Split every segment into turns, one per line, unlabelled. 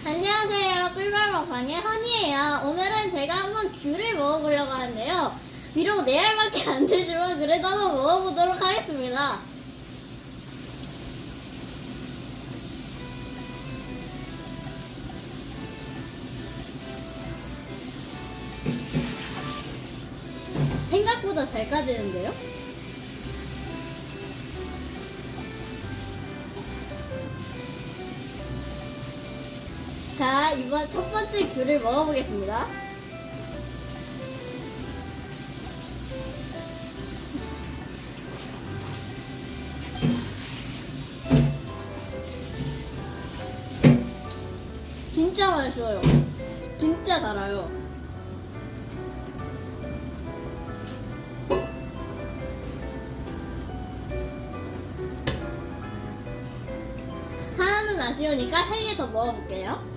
안녕하세요. 꿀벌 먹방의 허니예요. 오늘은 제가 한번 귤을 먹어보려고 하는데요. 비록 4알밖에 안 되지만 그래도 한번 먹어보도록 하겠습니다. 생각보다 잘 까지는데요? 자, 이번 첫 번째 귤을 먹어보겠습니다. 진짜 맛있어요. 진짜 달아요. 하나는 아쉬우니까 3개 더 먹어볼게요.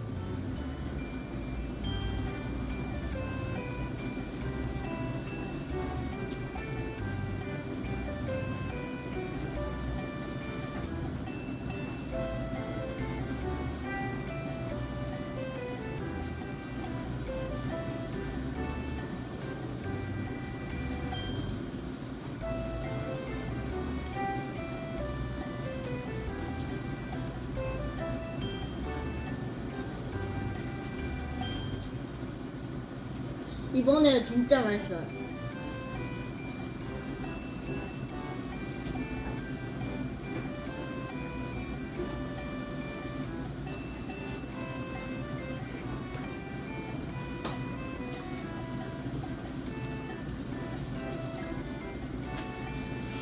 이번에는 진짜 맛있어요.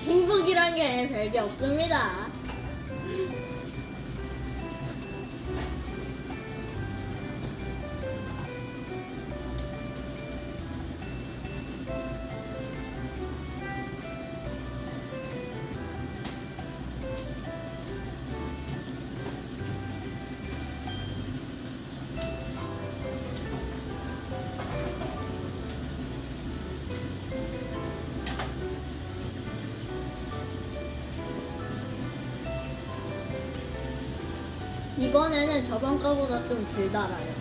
행복이란 게 별게 없습니다. 이번에는 저번 거보다 좀 덜 달아요.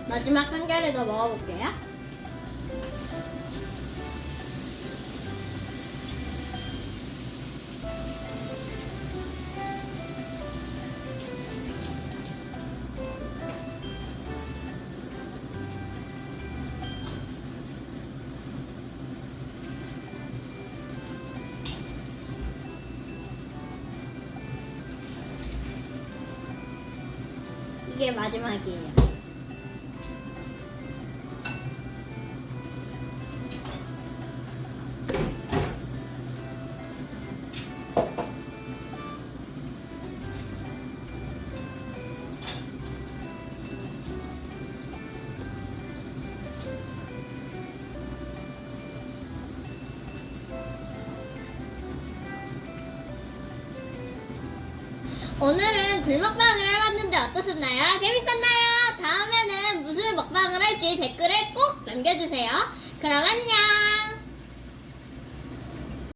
마지막 한 개를 더 먹어볼게요. 이게 마지막이에요. 오늘은 굴 먹방을 해봤는데 어떠셨나요? 재밌었나요? 다음에는 무슨 먹방을 할지 댓글에 꼭 남겨주세요. 그럼 안녕!